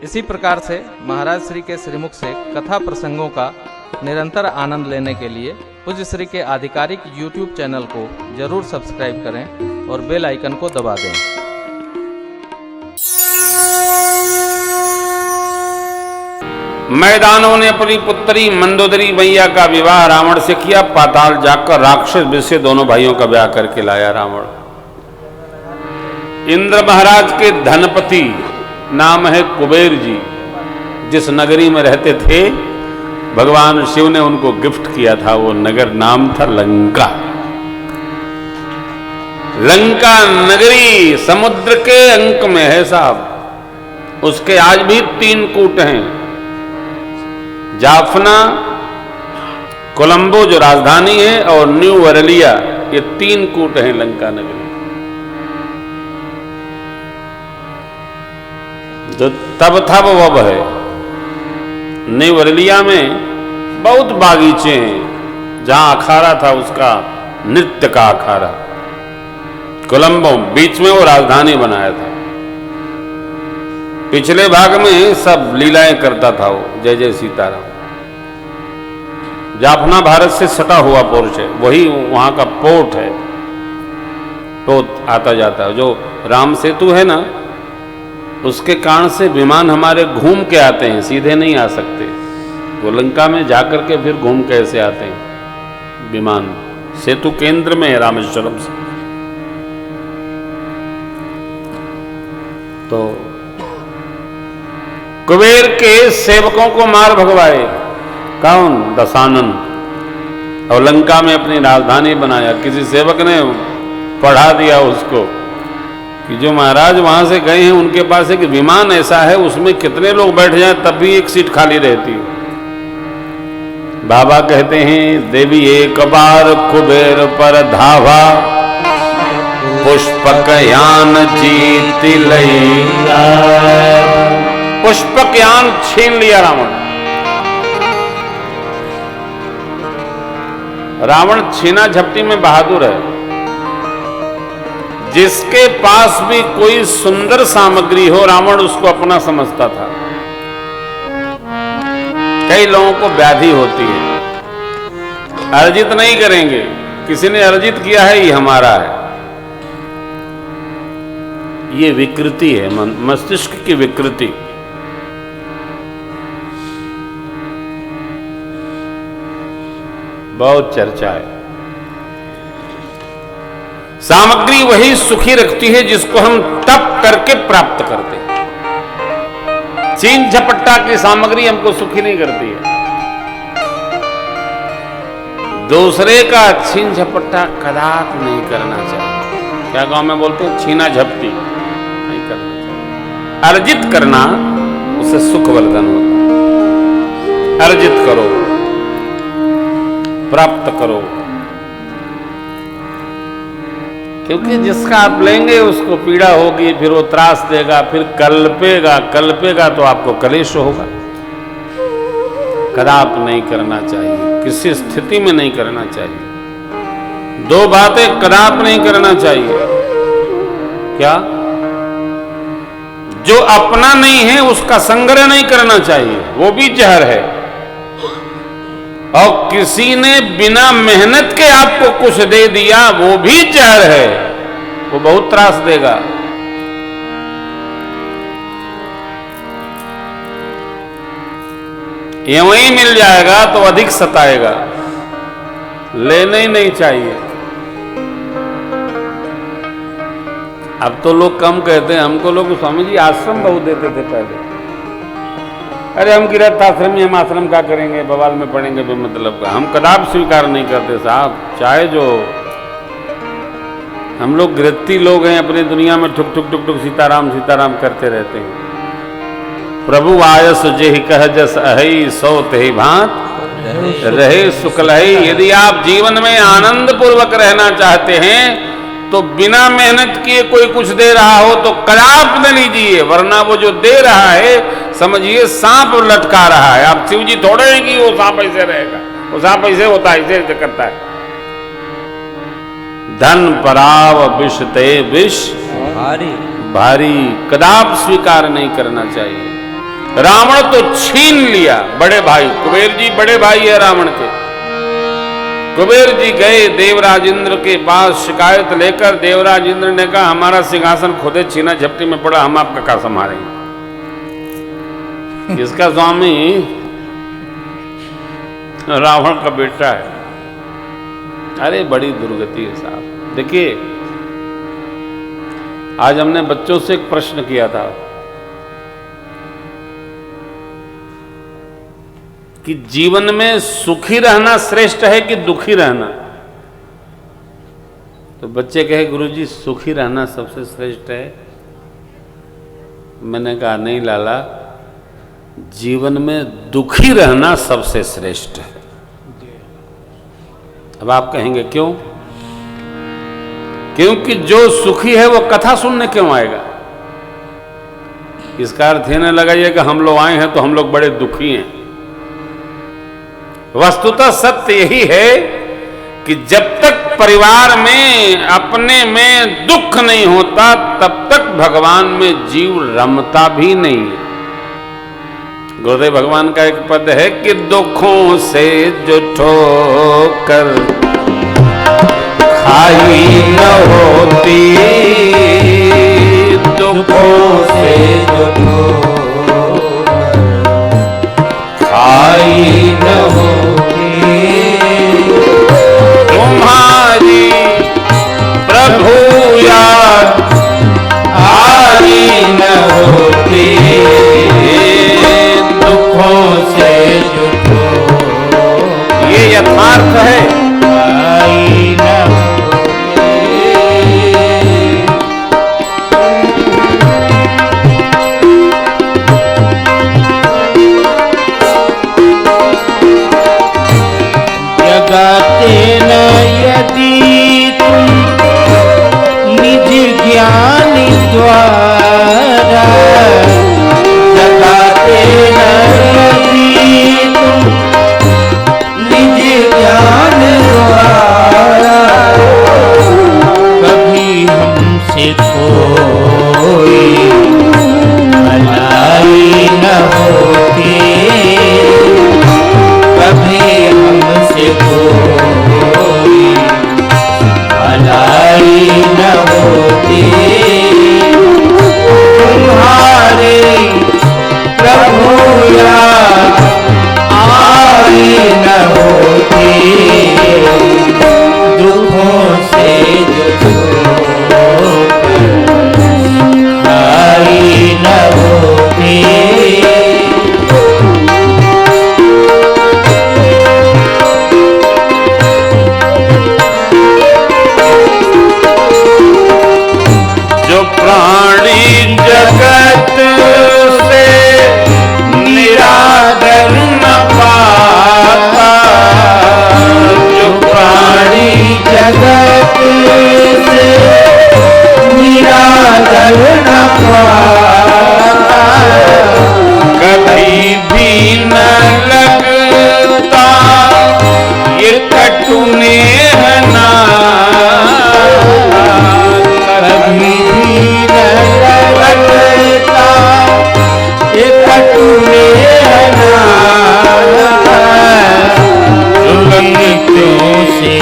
इसी प्रकार से महाराज श्री के श्रीमुख से कथा प्रसंगों का निरंतर आनंद लेने के लिए पूज्य श्री के आधिकारिक YouTube चैनल को जरूर सब्सक्राइब करें और बेल आइकन को दबा दें। मैदानों ने अपनी पुत्री मंदोदरी मैया का विवाह रावण से किया। पाताल जाकर राक्षस विष से दोनों भाइयों का ब्याह करके लाया रावण। इंद्र महाराज के धनपति नाम है कुबेर जी, जिस नगरी में रहते थे भगवान शिव ने उनको गिफ्ट किया था। वो नगर नाम था लंका। लंका नगरी समुद्र के अंक में है साहब। उसके आज भी 3 कूट हैं, जाफना, कोलंबो जो राजधानी है और न्यू वरलिया, ये 3 कूट हैं लंका नगरी। जो तब था वो अब है। न्यू वरलिया में बहुत बागीचे हैं, जहां अखाड़ा था उसका नृत्य का अखाड़ा। कोलंबो बीच में वो राजधानी बनाया था। पिछले भाग में सब लीलाएं करता था वो, जय जय सीताराम। जाफना भारत से सटा हुआ पोर्ट है, वही वहां का पोर्ट है। पोर्ट आता जाता है। जो राम सेतु है ना, उसके कारण से विमान हमारे घूम के आते हैं, सीधे नहीं आ सकते। वो लंका में जाकर के फिर घूम के ऐसे आते हैं विमान। सेतु केंद्र में है रामेश्वरम से। तो कुबेर के सेवकों को मार भगवाए। कौन? दशानन। और लंका में अपनी राजधानी बनाया। किसी सेवक ने पढ़ा दिया उसको कि जो महाराज वहां से गए हैं उनके पास एक विमान ऐसा है, उसमें कितने लोग बैठ जाएं तब भी एक सीट खाली रहती है। बाबा कहते हैं देवी एक बार कुबेर पर धावा, पुष्पक यान जीत लई। पुष्पक यान छीन लिया रावण। रावण छीना झपटी में बहादुर है। जिसके पास भी कोई सुंदर सामग्री हो रावण उसको अपना समझता था। कई लोगों को व्याधि होती है, अर्जित नहीं करेंगे। किसी ने अर्जित किया है, ये हमारा है। ये विकृति है, मस्तिष्क की विकृति। बहुत चर्चा है। सामग्री वही सुखी रखती है जिसको हम तप करके प्राप्त करते हैं। छीन झपट्टा की सामग्री हमको सुखी नहीं करती है। दूसरे का छीन झपट्टा कदापि नहीं करना चाहिए। क्या गांव में बोलते हैं? छीना झपटी नहीं करना चाहिए। अर्जित करना उससे सुख वर्धन होता है। अर्जित करो, प्राप्त करो, क्योंकि जिसका आप लेंगे उसको पीड़ा होगी, फिर वो त्रास देगा, फिर कल्पेगा तो आपको कलेश होगा। कदापि नहीं करना चाहिए, किसी स्थिति में नहीं करना चाहिए। 2 बातें कदापि नहीं करना चाहिए। क्या? जो अपना नहीं है उसका संग्रह नहीं करना चाहिए, वो भी जहर है। और किसी ने बिना मेहनत के आपको कुछ दे दिया, वो भी जहर है, वो बहुत त्रास देगा। यूं ही मिल जाएगा तो अधिक सताएगा। लेना ही नहीं चाहिए। अब तो लोग कम कहते हैं। हमको लोग स्वामी जी आश्रम बहुत देते थे पहले। अरे हम गृहस्थ आश्रमी, हम आश्रम का करेंगे, बवाल में पड़ेंगे बेमतलब का। हम कदापि स्वीकार नहीं करते साहब। चाहे जो हम लोग गृहस्थी लोग हैं, अपनी दुनिया में ठुक ठुक ठुक ठुक सीताराम सीताराम करते रहते हैं। प्रभु आयस जेहि कह जस अहि, सो तेहि भांत रहे सुखलहि। यदि आप जीवन में आनंद पूर्वक रहना चाहते हैं तो बिना मेहनत किए कोई कुछ दे रहा हो तो कदापि न लीजिए, वरना वो जो दे रहा है समझिए सांप लटका रहा है। आप शिव जी थोड़े हैं कि वो सांप ऐसे रहेगा। वो सांप ऐसे होता है, ऐसे करता है। धन पराव विष ते विष भारी, कदापि स्वीकार नहीं करना चाहिए। रावण तो छीन लिया। बड़े भाई कुबेर जी बड़े भाई है रावण के। कुबेर जी गए देवराज इंद्र के पास शिकायत लेकर। देवराज इंद्र ने कहा हमारा सिंहासन खुदे छीना झपटी में पड़ा, हम आपका क्या संभालेंगे। इसका स्वामी रावण का बेटा है। अरे बड़ी दुर्गति है साहब। देखिए आज हमने बच्चों से एक प्रश्न किया था कि जीवन में सुखी रहना श्रेष्ठ है कि दुखी रहना। तो बच्चे कहे गुरुजी सुखी रहना सबसे श्रेष्ठ है। मैंने कहा नहीं लाला, जीवन में दुखी रहना सबसे श्रेष्ठ है। अब आप कहेंगे क्यों? क्योंकि जो सुखी है वो कथा सुनने क्यों आएगा? इसका अर्थ ये न लगाइए कि हम लोग आए हैं तो हम लोग बड़े दुखी हैं। वस्तुतः सत्य यही है कि जब तक परिवार में अपने में दुख नहीं होता तब तक भगवान में जीव रमता भी नहीं है। गुरुदेव भगवान का एक पद है कि दुखों से जो ठोकर खाई न होती, दुखों से जो ठोकर खाई न होती, तुम्हारी प्रभु याद आई न होती, दुखों से जो ठोकर। ये यथार्थ है। आई न जगाते न यदि तुम निज ज्ञान द्वारा, जगाते न यदि तुम निज ज्ञान द्वारा, कभी हमसे कोई भलाई न होती, कभी हमसे कोई भलाई न होती, तुम्हारे प्रभु याद आई न होती, दुखों से जो ठोकर खाई न होती। प्राणी जगत से निरादर न पाता, जो प्राणी जगत से निरादर न पाता, कभी भी न लगता ये कटु नेह ना, कभी भी न लगता ये कटु नेह ना, मित्रों से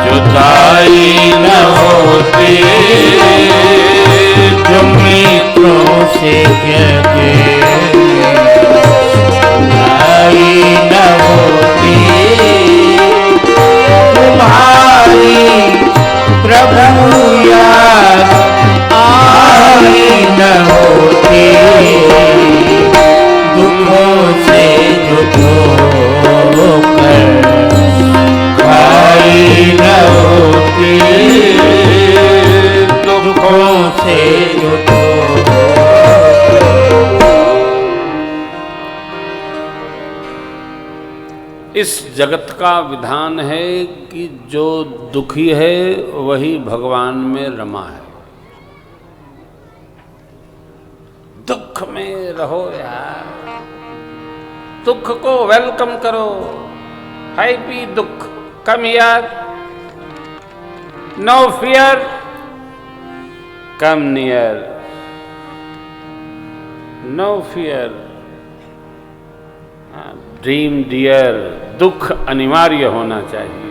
जुदाई न होती, जो मित्रों से जुदाई न होती, तुम्हारी प्रभु याद आई न होती, दुखों से जो ठोकर खाई न होती, दुखों से जो इस जगत का विधान है कि जो दुखी है वही भगवान में रमा है। दुख में रहो यार, दुख को वेलकम करो। हैप्पी दुख, come here, no fear, come near. No fear, dream dear, दुख अनिवार्य होना चाहिए।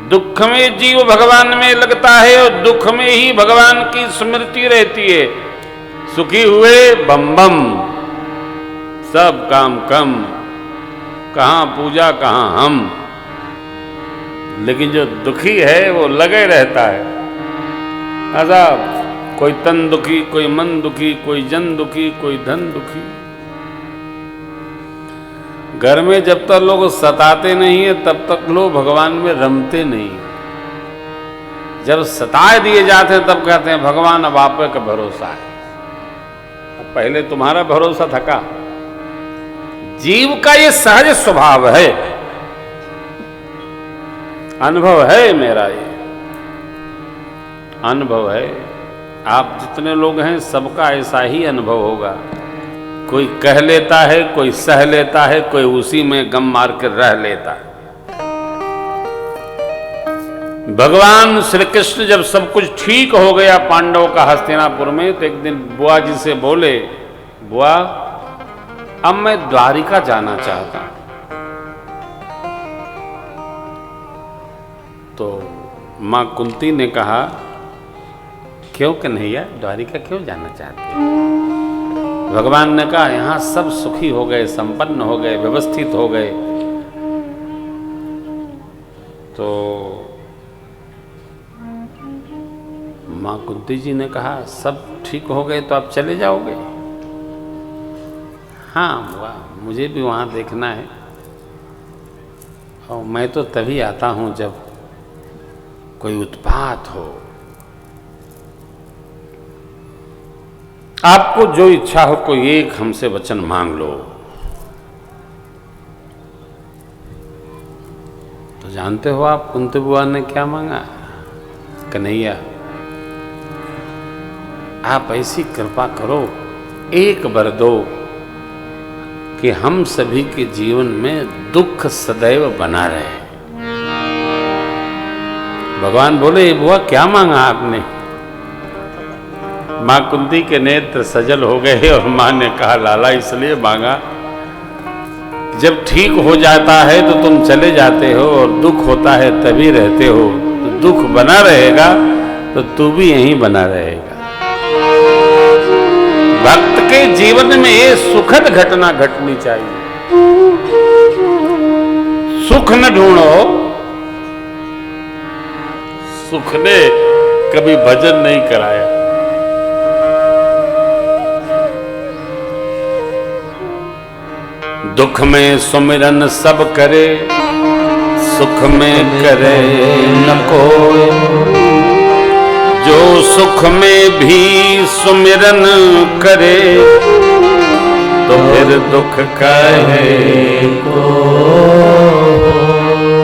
दुख में जीव भगवान में लगता है और दुख में ही भगवान की स्मृति रहती है। सुखी हुए बम बम, सब काम कम, कहां पूजा कहां हम। लेकिन जो दुखी है वो लगे रहता है। अजाब, कोई तन दुखी, कोई मन दुखी, कोई जन दुखी, कोई धन दुखी। घर में जब तक लोग सताते नहीं है तब तक लोग भगवान में रमते नहीं। जब सताए दिए जाते हैं तब कहते हैं भगवान अब आप का भरोसा है। अब पहले तुम्हारा भरोसा था का? जीव का ये सहज स्वभाव है, अनुभव है मेरा, ये अनुभव है। आप जितने लोग हैं सबका ऐसा ही अनुभव होगा। कोई कह लेता है, कोई सह लेता है, कोई उसी में गम मार कर रह लेता है। भगवान श्री कृष्ण जब सब कुछ ठीक हो गया पांडवों का हस्तिनापुर में, तो एक दिन बुआ जी से बोले, बुआ अब मैं द्वारिका जाना चाहता हूं। तो मां कुंती ने कहा, क्यों कन्हैया, द्वारिका क्यों जाना चाहते हैं? भगवान ने कहा, यहां सब सुखी हो गए, संपन्न हो गए, व्यवस्थित हो गए। तो मां कुंती जी ने कहा, सब ठीक हो गए तो आप चले जाओगे? हाँ वाह, मुझे भी वहां देखना है, और मैं तो तभी आता हूं जब कोई उत्पात हो। आपको जो इच्छा हो कोई एक हमसे वचन मांग लो। तो जानते हो आप कुंती बुआ ने क्या मांगा? कन्हैया आप ऐसी कृपा करो, एक वर दो कि हम सभी के जीवन में दुख सदैव बना रहे। भगवान बोले, बुआ क्या मांगा आपने? मां कुंती के नेत्र सजल हो गए और मां ने कहा, लाला इसलिए मांगा, जब ठीक हो जाता है तो तुम चले जाते हो और दुख होता है तभी रहते हो। तो दुख बना रहेगा तो तू भी यहीं बना रहेगा। भक्त के जीवन में ये सुखद घटना घटनी चाहिए। सुख न ढूंढो, सुख ने कभी भजन नहीं कराया। दुख में सुमिरन सब करे, सुख में करे न कोई। जो सुख में भी सुमिरन करे, तो फिर दुख काहे को।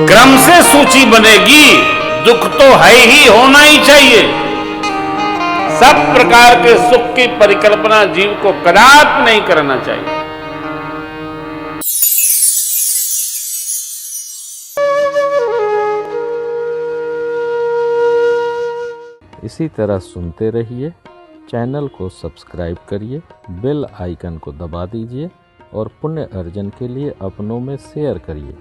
क्रम से सूची बनेगी, दुख तो है ही, होना ही चाहिए। सब प्रकार के सुख की परिकल्पना जीव को कदापि नहीं करना चाहिए। इसी तरह सुनते रहिए, चैनल को सब्सक्राइब करिए, बेल आइकन को दबा दीजिए और पुण्य अर्जन के लिए अपनों में शेयर करिए।